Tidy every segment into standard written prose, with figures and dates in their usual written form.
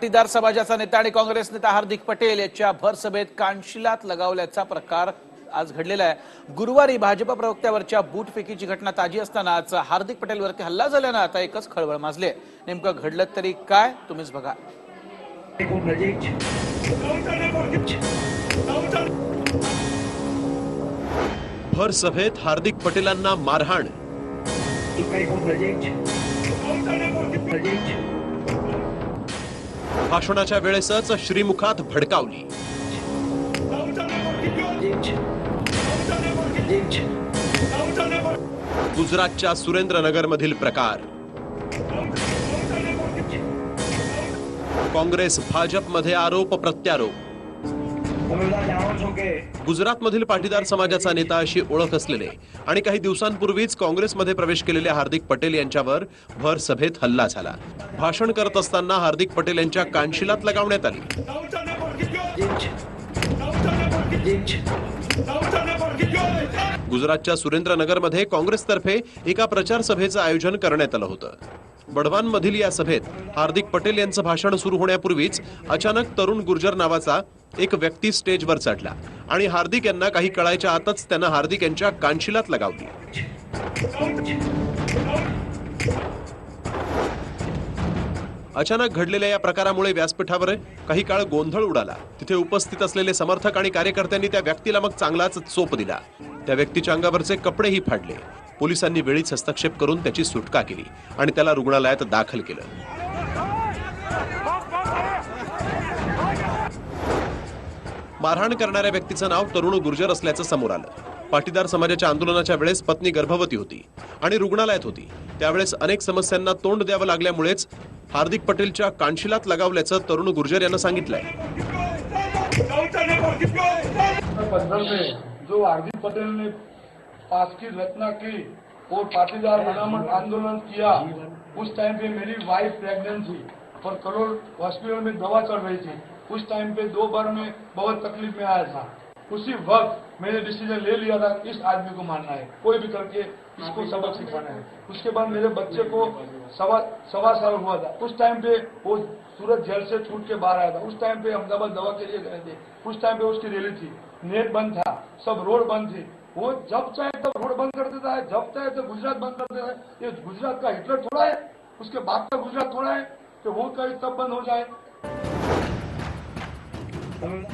पाटीदार समाजाचा नेता आणि काँग्रेस नेता हार्दिक पटेल याच्या भर सभेत कानशिलात लगावल्याचा प्रकार आज घडलेला आहे। गुरुवारी भाजप प्रवक्त्यावरच्या बूटफेकीची घटना ताजी असतानाच हार्दिक पटेलवरती हल्ला झाल्यानं आता एकच खळबळ माजली आहे। नेमकं घडलं तरी काय तुम्हीच बघा। भर सभेत हार्दिक पटेलांना मारहाण। भाषणाच्या वेळेसच श्रीमुखात भडकावली। गुजरातच्या सुरेंद्रनगरमधील प्रकार। काँग्रेस भाजपमध्ये आरोप प्रत्यारोप। गुजरातमधील पाटीदार समाजाचा नेता अशी ओळख असलेले आणि काही दिवसांपूर्वीच काँग्रेसमध्ये प्रवेश केलेले हार्दिक पटेल यांच्यावर भर सभेत हल्ला झाला। भाषण करत असताना हार्दिक पटेल यांच्या कानशिलात लगावण्यात आली। गुजरातच्या सुरेंद्रनगरमध्ये काँग्रेसतर्फे एका प्रचार सभेचं आयोजन करण्यात आलं होतं। बडवानमधील या सभेत हार्दिक पटेल यांचं भाषण सुरू होण्यापूर्वीच अचानक तरुण गुर्जर नावाचा एक व्यक्ती स्टेजवर चढला आणि हार्दिक यांना काही कळायच्या आतच त्यानं हार्दिक यांच्या कानशिलात लगावली। अचानक घडलेल्या या प्रकारामुळे व्यासपीठावर काही काळ गोंधळ उडाला। तिथे उपस्थित असलेले समर्थक आणि कार्यकर्त्यांनी त्या व्यक्तीला मग चांगलाच चोप दिला। त्या व्यक्तीच्या अंगावरचे कपडेही फाडले। पोलिसांनी वेळीच हस्तक्षेप करून त्याची सुटका केली आणि त्याला रुग्णालयात दाखल केलं। मारहाण करणाऱ्या व्यक्तीचं नाव तरुण गुर्जर असल्याचं समोर आलं। पाटीदार समाजाच्या आंदोलनाच्या वेळेस पत्नी गर्भवती होती आणि रुग्णालयात होती। त्यावेळेस अनेक समस्यांना तोंड द्यावं लागल्यामुळेच हार्दिक पटेलच्या कानशिलात लगावल्याचं तरुण गुर्जर यांना सांगितलंय। जो हार्दिक पटेल ने पास की रचना की और पाटीदार अनामत आंदोलन किया, उस टाइम पे मेरी वाइफ प्रेग्नेंट थी और करोड़ हॉस्पिटल में दवा चल रही थी। उस टाइम पे 2 बार में बहुत तकलीफ में आया था। उसी वक्त मैंने डिसीजन ले लिया था इस आदमी को मारना है, कोई भी करके इसको सबक सिखाना है। उसके बाद मेरे बच्चे को सवा साल हुआ था। उस टाइम पे वो सूरत जेल से छूट के बाहर आया था। उस टाइम पे अहमदाबाद दवा के लिए गए थे। उस टाइम पे उसकी रैली थी, नेट बंद था, सब रोड बंद थी। वो जब चाहे तब रोड बंद कर देता है, जब चाहे तो गुजरात बंद कर देता है। ये गुजरात का हिटलर थोड़ा है, उसके बाप का गुजरात थोड़ा है कि वो कहीं तब बंद हो जाए।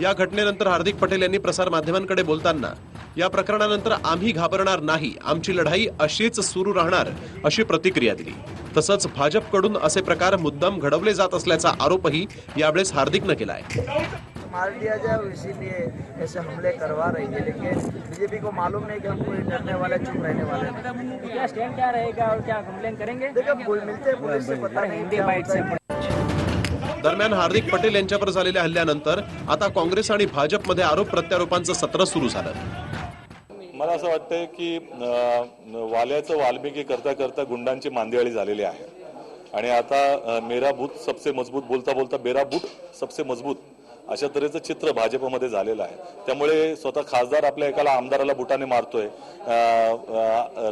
या घटनेनंतर हार्दिक पटेल यांनी प्रसार माध्यमांकडे बोलताना या प्रकरणानंतर आम्ही घाबरणार नाही, आमची लढाई अशीच सुरू राहणार अशी प्रतिक्रिया दिली। तसंच भाजपकडून असे प्रकार मुद्दाम घडवले जात असल्याचा आरोपही यावेळेस हार्दिकनं केलाय। मार दिया जाए इसीलिए ऐसे हमले करवा रही है, लेकिन बीजेपी को मालूम नहीं कि हम कोई डरने वाले चुप रहने वाले हैं। क्या स्टैंड क्या रहेगा और क्या कंप्लेन करेंगे? देखिए मिलते पुलिस से पता नहीं। दरम्यान हार्दिक पटेल यांच्यावर झालेल्या हल्ल्यानंतर आता काँग्रेस आणि भाजपमध्ये आरोप प्रत्यारोपांचं सत्र सुरू झालं। मला असं वाटतंय की वाल्याचं वाल्मिकी करता करता गुंडांची मांदियाळी झालेली आहे आणि आता मेरा बूथ सबसे मजबूत बोलता बोलता मेरा बूथ सबसे मजबूत अशा तऱ्हेचं चित्र भाजपमध्ये झालेलं आहे। त्यामुळे स्वतः खासदार आपल्या एकाला आमदाराला बुटाने मारतोय,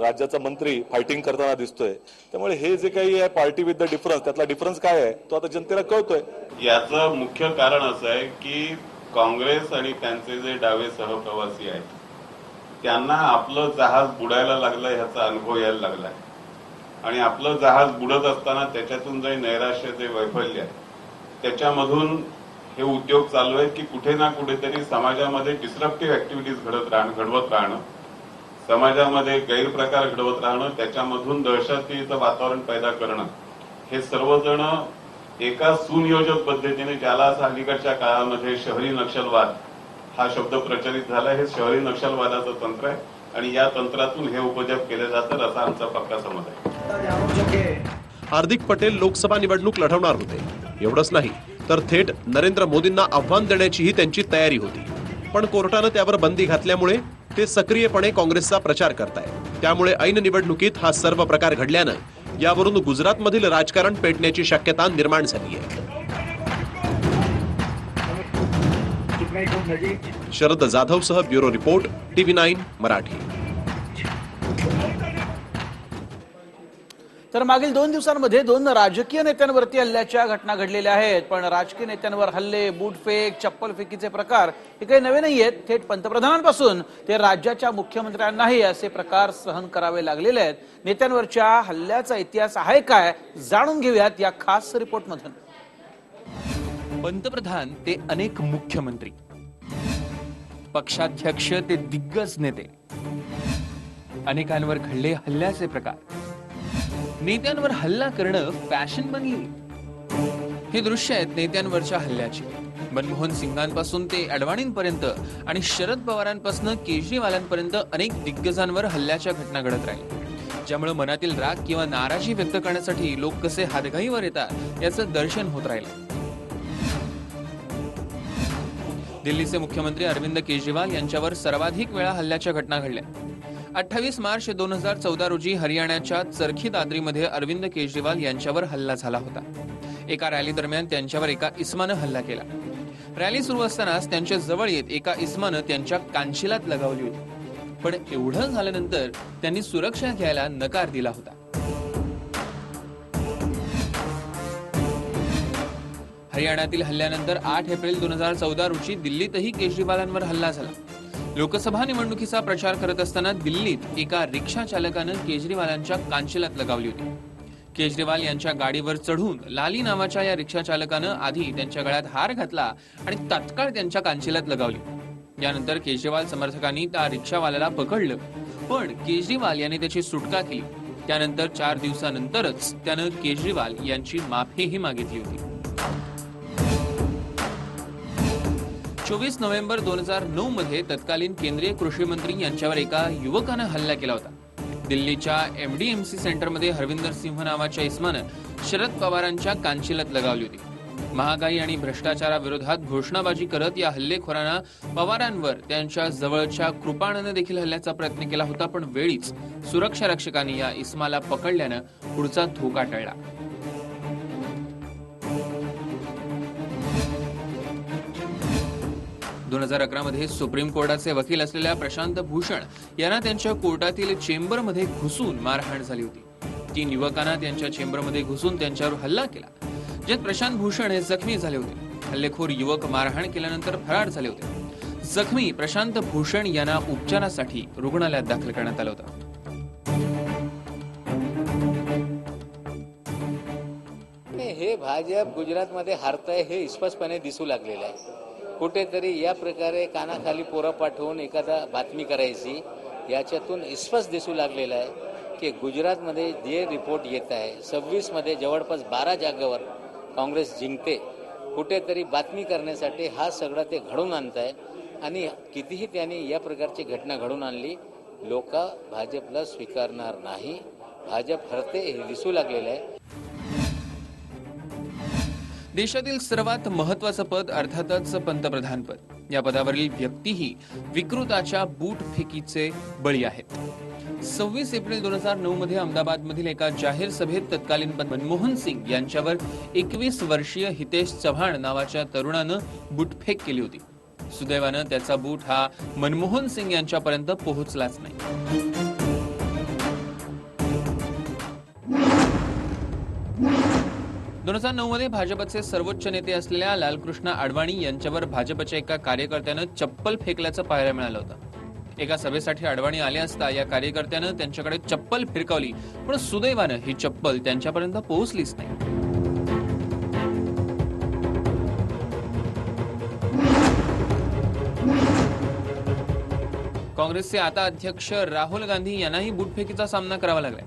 राज्याचा मंत्री फायटिंग करताना दिसतोय। त्यामुळे हे जे काही आहे पार्टी विथ द डिफरन्स, त्यातला डिफरन्स काय आहे तो आता जनतेला कळतोय। याचं मुख्य कारण असं आहे की काँग्रेस आणि त्यांचे जे डावे सहप्रवासी आहेत त्यांना आपलं जहाज बुडायला लागलं ह्याचा अनुभव यायला लागलाय आणि आपलं जहाज बुडत असताना त्याच्यातून जे नैराश्य, जे वैफल्य आहे त्याच्यामधून हे उद्योग चालू आहेत की कुठे ना कुठेतरी समाजामध्ये डिस्ट्रक्टिव्ह ऍक्टिव्हिटीज घडवत राहणं, समाजामध्ये गैरप्रकार घडवत राहणं, त्याच्यामधून दहशतीचं वातावरण पैदा करणं, हे सर्वजण एका सुनियोजित पद्धतीने, ज्याला अलीकडच्या काळामध्ये शहरी नक्षलवाद हा शब्द प्रचलित झाला, हे शहरी नक्षलवादाचं तंत्र आहे आणि या तंत्रातून हे उपजप केले जातात असा आमचा पक्का समज आहे। हार्दिक पटेल लोकसभा निवडणूक लढवणार होते। एवढंच नाही तर थेट नरेंद्र मोदींना आव्हान देण्याचीही त्यांची तयारी होती, पण कोर्टानं त्यावर बंदी घातल्यामुळे ते सक्रियपणे काँग्रेसचा प्रचार करतायत। त्यामुळे ऐन निवडणुकीत हा सर्व प्रकार घडल्यानं यावरून गुजरातमधील राजकारण पेटण्याची शक्यता निर्माण झाली आहे। शरद जाधवसह ब्युरो रिपोर्ट, TV9 मराठी। तर मागील 2 दिवसांमध्ये 2 राजकीय नेत्यांवरती हल्ल्याच्या घटना घडलेल्या आहेत. पण राजकीय नेत्यांवर हल्ले, बूटफेक, चप्पलफेकीचे प्रकार हे काही नवे नाहीयेत. थेट पंतप्रधानांपासून ते राज्याच्या मुख्यमंत्र्यांनाही असे प्रकार सहन करावे लागलेले आहेत. नेत्यांवरच्या हल्ल्याचा इतिहास आहे काय, जाणून घेऊयात या खास रिपोर्टमधून. पंतप्रधान ते अनेक मुख्यमंत्री, पक्षाध्यक्ष ते दिग्गज नेते, अनेकांवर घडले हल्ल्याचे प्रकार. नेत्यांवर हल्ला करणं फॅशन बनली. हे दृश्य आहेत नेत्यांवरच्या हल्ल्याची. मनमोहन सिंगांपासून ते अडवाणींपर्यंत आणि शरद पवारांपासून केजरीवालांपर्यंत अनेक दिग्गजांवर हल्ल्याच्या घटना घडत राहिल्या, ज्यामुळे मनातील राग किंवा नाराजी व्यक्त करण्यासाठी लोक कसे हातघाईवर येतात याचं दर्शन होत राहिलं. दिल्लीचे मुख्यमंत्री अरविंद केजरीवाल यांच्यावर सर्वाधिक वेळा हल्ल्याच्या घटना घडल्या. 28 मार्च 2014 रोजी हरियाणाच्या चरखी दादरीमध्ये अरविंद केजरीवाल यांच्यावर हल्ला झाला होता. एका रॅली दरम्यान त्यांच्यावर एका इस्मानं हल्ला केला. रॅली सुरू असतानाच त्यांच्या जवळ येत एका इस्मानं त्यांच्या कानशिलात लगावली होती. पण एवढं झाल्यानंतर त्यांनी सुरक्षा घ्यायला नकार दिला होता. हरियाणातील हल्ल्यानंतर 8 एप्रिल 2014 रोजी दिल्लीतही केजरीवालांवर हल्ला झाला. लोकसभा निवडणुकीचा प्रचार करत असताना दिल्लीत एका रिक्षा चालकानं केजरीवालांच्या कानशिलात लगावली होती. केजरीवाल यांच्या गाडीवर चढून लाली नावाच्या या रिक्षा चालकानं आधी त्यांच्या गळ्यात हार घातला आणि तात्काळ त्यांच्या कानशिलात लगावली. यानंतर केजरीवाल समर्थकांनी त्या रिक्षावाल्याला पकडलं, पण केजरीवाल यांनी त्याची सुटका केली. त्यानंतर 4 दिवसानंतरच त्यानं केजरीवाल यांची माफीही मागितली होती. 24 नोव्हेंबर 2009 मध्ये तत्कालीन केंद्रीय कृषी मंत्री यांच्यावर एका युवकानं हल्ला केला होता. दिल्लीच्या MDMC सेंटरमध्ये हरविंदर सिंह नावाच्या इस्मानं शरद पवारांच्या कानशिलात लगावली होती. महागाई आणि भ्रष्टाचाराविरोधात घोषणाबाजी करत या हल्लेखोरांना पवारांवर त्यांच्या जवळच्या कृपाणानं देखील हल्ल्याचा प्रयत्न केला होता. पण वेळीच सुरक्षा रक्षकांनी या इस्माला पकडल्यानं पुढचा धोका टळला. 2011 मध्ये सुप्रीम कोर्टाचे वकील असलेल्या प्रशांत भूषण यांना त्यांच्या कोर्टातील चेंबरमध्ये घुसून मारहाण झाली होती. 3 युवकांना त्यांच्या चेंबरमध्ये घुसून त्यांच्यावर हल्ला केला, ज्यात प्रशांत भूषण हे जखमी झाले होते. हल्लेखोर युवक मारहाण केल्यानंतर फरार झाले होते. जखमी प्रशांत भूषण यांना उपचारासाठी रुग्णालयात दाखल करण्यात आलं होतं. हे भाजप गुजरातमध्ये हारतंय हे स्पष्टपणे दिसू लागलेलं आहे. कुठेतरी या प्रकारे कानाखाली पोरं पाठवून एखादा बातमी करायची, याच्यातून स्पष्ट दिसू लागलेलं आहे की गुजरातमध्ये जे रिपोर्ट येत आहे 26 मध्ये जवळपास 12 जागेवर काँग्रेस जिंकते. कुठेतरी बातमी करण्यासाठी हा सगळं ते घडवून आणत आहे. आणि कितीही त्यांनी या प्रकारची घटना घडवून आणली, लोक भाजपला स्वीकारणार नाही. भाजप हरते हे दिसू लागलेलं आहे. देशातील सर्वात महत्वाचं पद अर्थातच पंतप्रधान पद. या पदावरील व्यक्तीही विकृताच्या बूट फेकीचे बळी आहेत. 26 एप्रिल 2009 मध्ये अहमदाबादमधील एका जाहीर सभेत तत्कालीन मनमोहन सिंग यांच्यावर 21 वर्षीय हितेश चव्हाण नावाच्या तरुणानं बूटफेक केली होती. सुदैवानं त्याचा बूट हा मनमोहन सिंग यांच्यापर्यंत पोहोचलाच नाही. 2009 मध्ये भाजपचे सर्वोच्च नेते असलेल्या लालकृष्ण अडवाणी यांच्यावर भाजपच्या एका कार्यकर्त्यानं चप्पल फेकल्याचं पाहायला मिळालं होतं. एका सभेसाठी अडवाणी आले असता या कार्यकर्त्यानं त्यांच्याकडे चप्पल फिरकावली, पण सुदैवानं ही चप्पल त्यांच्यापर्यंत पोहोचलीच नाही. काँग्रेसचे आता अध्यक्ष राहुल गांधी यांनाही बूटफेकीचा सामना करावा लागलाय.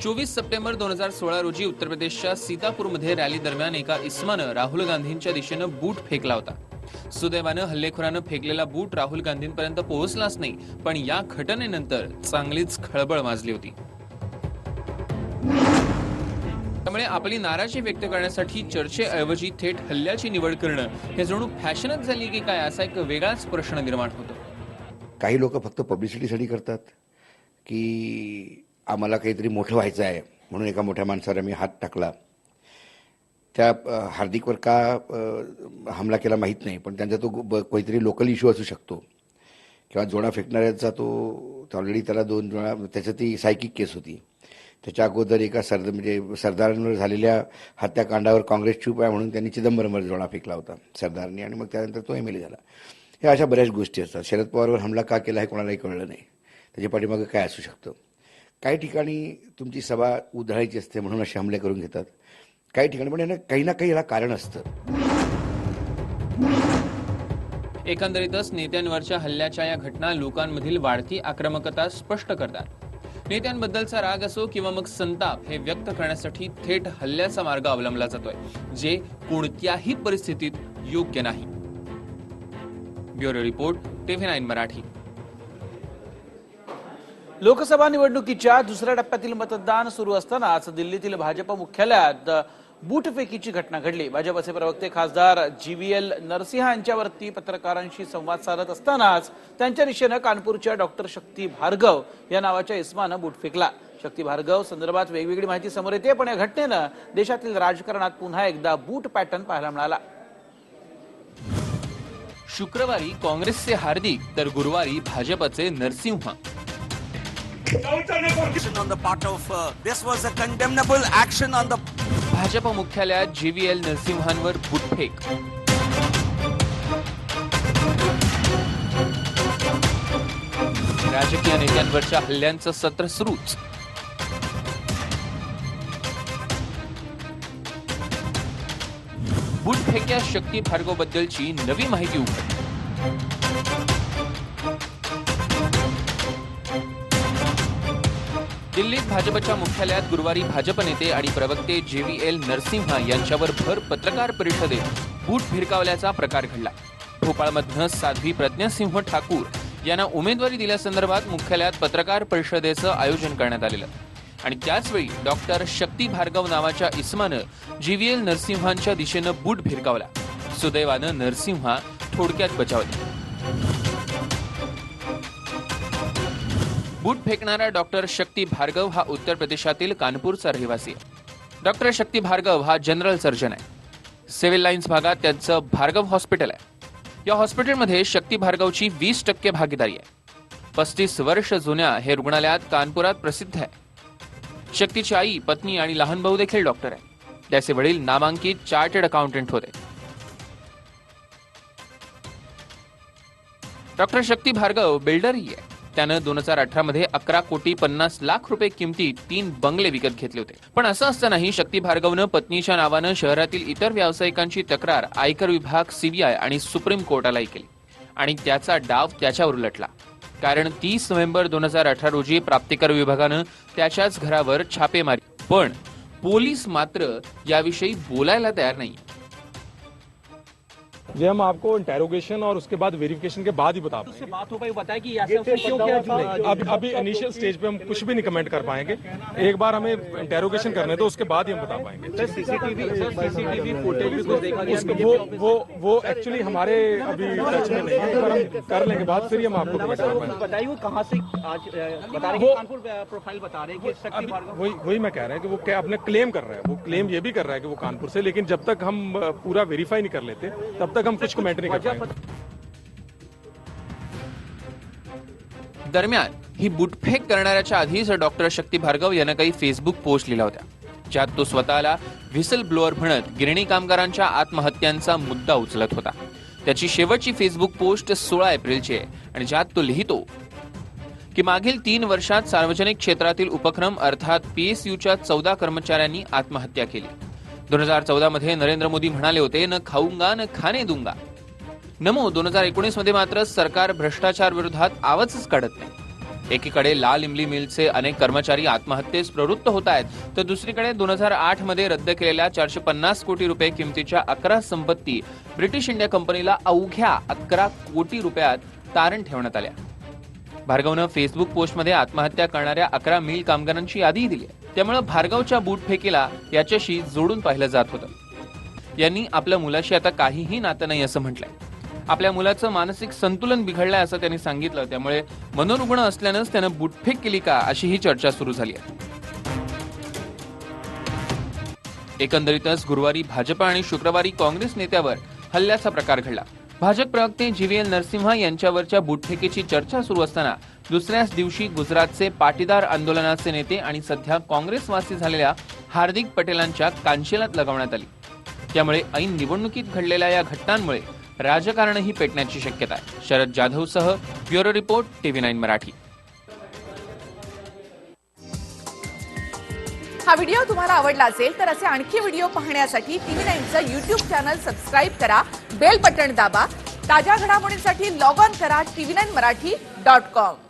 24 सप्टेंबर 2016 रोजी उत्तर प्रदेशच्या सीतापूरमध्ये रॅली दरम्यान एका इस्मानं राहुल गांधींच्या दिशेनं बूट फेकला होता. सुदैवानं हल्लेखोरानं फेकलेला बूट राहुल गांधींपर्यंत पोहोचलाच नाही, पण या घटनेनंतर चांगलीच खळबळ माजली होती. त्यामुळे आपली नाराजी व्यक्त करण्यासाठी चर्चेऐवजी थेट हल्ल्याची निवड करणं हे जणू फॅशनच झाली की काय, असा एक वेगळाच प्रश्न निर्माण होतो. काही लोक फक्त पब्लिसिटीसाठी करतात की आम्हाला काहीतरी मोठं व्हायचं आहे म्हणून एका मोठ्या माणसाला मी हात टाकला. त्या हार्दिकवर का हमला केला माहीत नाही, पण त्यांचा तो काहीतरी लोकल इश्यू असू शकतो. किंवा जोडा फेकणाऱ्याचा तो ऑलरेडी त्याला 2 वेळा त्याच्यात ती सायकिक केस होती. त्याच्या अगोदर एका सरदारांवर झालेल्या हत्याकांडावर काँग्रेस चूप आहे म्हणून त्यांनी चिदंबरमवर जोडा फेकला होता सरदारनी, आणि मग त्यानंतर तो MLA झाला. ह्या अशा बऱ्याच गोष्टी असतात. शरद पवारवर हमला का केला हे कोणालाही कळलं नाही. त्याच्या पाठीमागं काय असू शकतं. काही ठिकाणी तुमची सभा उधळायची असते म्हणून असे हमले करून घेतात. काही ठिकाणी पण काही ना काही याला कारण असतं. एकंदरीतच नेत्यांवरच्या हल्ल्याच्या या घटना लोकांमधील वाढती आक्रमकता स्पष्ट करतात. नेत्यांबद्दलचा राग असो किंवा मग संताप हे व्यक्त करण्यासाठी थेट हल्ल्याचा मार्ग अवलंबला जातोय, जे कोणत्याही परिस्थितीत योग्य नाही. Bureau report, TV9 Marathi. Lok Sabha निवडणुकीच्या दुसऱ्या टप्प्यातील मतदान सुरू असतानाच दिल्लीतील भाजप मुख्यालयात बूटफेकीची घटना घडली. भाजपचे प्रवक्ते खासदार GVL नरसिंह यांच्यावरती पत्रकारांशी संवाद साधत असतानाच त्यांच्या दिशेनं कानपूरच्या डॉक्टर शक्ती भार्गव या नावाच्या इस्मानं बूट फेकला. शक्ती भार्गव संदर्भात वेगवेगळी माहिती समोर येते, पण या घटनेनं देशातील राजकारणात पुन्हा एकदा बूट पॅटर्न पाहायला मिळाला. शुक्रवारी काँग्रेसचे हार्दिक तर गुरुवारी भाजपचे नरसिंह. भाजप मुख्यालयात GVL नरसिंहांवर बूटफेक. राजकीय नेत्यांवरच्या हल्ल्यांचं सत्र सुरूच. बूटफेक्या शक्ती भार्गव बद्दलची नवी माहिती उघड. दिल्लीत भाजपच्या मुख्यालयात गुरुवारी भाजप नेते आणि प्रवक्ते GVL नरसिंह यांच्यावर भर पत्रकार परिषदेत बूट भिरकावल्याचा प्रकार घडला. भोपाळमधनं साध्वी प्रज्ञासिंह ठाकूर यांना उमेदवारी दिल्यासंदर्भात मुख्यालयात पत्रकार परिषदेचं आयोजन करण्यात आलेलं, आणि त्याचवेळी डॉक्टर शक्ती भार्गव नावाच्या इस्मानं GVL नरसिंहांच्या दिशेनं बूट भिरकावला. सुदैवानं नरसिंह थोडक्यात बचावले. बूट फेकणारा डॉक्टर शक्ती भार्गव हा उत्तर प्रदेशातील कानपूरचा रहिवासी आहे. डॉक्टर शक्ती भार्गव हा जनरल सर्जन आहे. सिव्हिल लाईन्स भागात त्यांचं भार्गव हॉस्पिटल आहे. या हॉस्पिटलमध्ये शक्ती भार्गवची 20% भागीदारी आहे. 35 वर्ष जुन्या हे रुग्णालयात कानपुरात प्रसिद्ध आहे. शक्तीची आई, पत्नी आणि लहान भाऊ देखील डॉक्टर आहे. त्याचे वडील नामांकित चार्टर्ड अकाउंटंट होते. डॉक्टर शक्ती भार्गव बिल्डरही आहे. त्यानं 2018 मध्ये 11,50,00,000 रुपये किमतीत 3 बंगले विकत घेतले होते. पण असं असतानाही शक्ती भार्गवनं पत्नीच्या नावानं शहरातील इतर व्यावसायिकांची तक्रार आयकर विभाग, CBI आणि सुप्रीम कोर्टालाही केली, आणि त्याचा डाव त्याच्यावर उलटला. कारण 30 नोव्हेंबर 2018 रोजी प्राप्तिकर विभागानं त्याच्याच घरावर छापे मारले, पण पोलीस मात्र याविषयी बोलायला तयार नाही. ये हम आपको इंटेरोगेशन और उसके बाद वेरिफिकेशन के बाद ही बता पाएंगे. बात हो पाई, बताया कि ऐसा क्यों किया? अभी इनिशियल स्टेज पे हम कुछ भी नहीं कमेंट कर पाएंगे. एक बार हमें इंटेरोगेशन करने दो, उसके बाद ही हम बता पाएंगे. सीसीटीवी फुटेज भी कुछ देखा गया? वो एक्चुअली हमारे अभी टच में नहीं है, पर हम कर लेंगे बात, फिर ही हम आपको कमेंट कर पाएंगे. बताइए वो कहाँ से आज बता रहे हैं, कानपुर प्रोफाइल बता रहे हैं कि शक्ति भार्गव. वही मैं कह रहा है कि वो क्या अपने क्लेम कर रहा है. वो क्लेम ये भी कर रहा है कि वो कानपुर से, लेकिन जब तक हम पूरा वेरीफाई नहीं कर लेते तब तक हम कुछ कमेंट नहीं कर पाएंगे. दरम्यान ही बूटफेक करणाऱ्याच्या आधीच डॉक्टर शक्ती भार्गव यानं काही फेसबुक पोस्ट लिहिल्या होत्या, ज्यात तो स्वतःला व्हिसल ब्लोअर म्हणत गिरणी कामगारांच्या आत्महत्यांचा मुद्दा उचलत होता. त्याची शेवटची फेसबुक पोस्ट 16 एप्रिलची आहे, आणि ज्यात तो लिहितो की मागील 3 वर्षात सार्वजनिक क्षेत्रातील उपक्रम अर्थात PSUच्या 14 कर्मचाऱ्यांनी आत्महत्या केली. 2014 मध्ये नरेंद्र मोदी म्हणाले होते, न खाऊंगा न खाने दूंगा. नमो 2019 मध्ये मात्र सरकार भ्रष्टाचार विरोधात आवाजच काढत नाही. एकीकडे लाल इमली मिलचे अनेक कर्मचारी आत्महत्येस प्रवृत्त होत आहेत, तर दुसरीकडे 2008 मध्ये रद्द केलेल्या 450 कोटी रुपये किमतीच्या 11 संपत्ती ब्रिटिश इंडिया कंपनीला अवघ्या 11 कोटी रुपयात तारण ठेवण्यात आल्या. भार्गवनं फेसबुक पोस्टमध्ये आत्महत्या करणाऱ्या 11 मिल कामगारांची यादी दिली. त्यामुळे भार्गवच्या बूटफेकीला याच्याशी जोडून पाहिलं जात होतं. यांनी आपल्या मुलाशी आता काहीही नातं नाही असं म्हटलंय. आपल्या मुलाचं मानसिक संतुलन बिघडलंय असं त्यांनी सांगितलं. त्यामुळे मनोरुग्ण असल्यानंच त्यानं बूटफेक केली का अशी ही चर्चा सुरू झाली आहे. एकंदरीतच गुरुवारी भाजप आणि शुक्रवारी काँग्रेस नेत्यावर हल्ल्याचा प्रकार घडला. भाजप प्रवक्ते GVL नरसिंह यांच्यावरच्या बूटफेकीची चर्चा सुरू असताना दुसऱ्याच दिवशी गुजरातचे पाटीदार आंदोलनाचे नेते आणि सध्या काँग्रेसवासी झालेल्या हार्दिक पटेलांच्या कानशिलात लगावण्यात आली. त्यामुळे ऐन निवडणुकीत घडलेल्या या घटनांमुळे राजकारणही पेटण्याची शक्यता आहे. शरद जाधवसह ब्युरो रिपोर्ट TV9 मराठी. हा व्हिडिओ तुम्हाला आवडला असेल तर असे आणखी व्हिडिओ पाहण्यासाठी TV9चं YouTube चॅनल सबस्क्राईब करा, बेल बटण दाबा. ताज्या घडामोडींसाठी लॉग ऑन करा TV9marathi.com.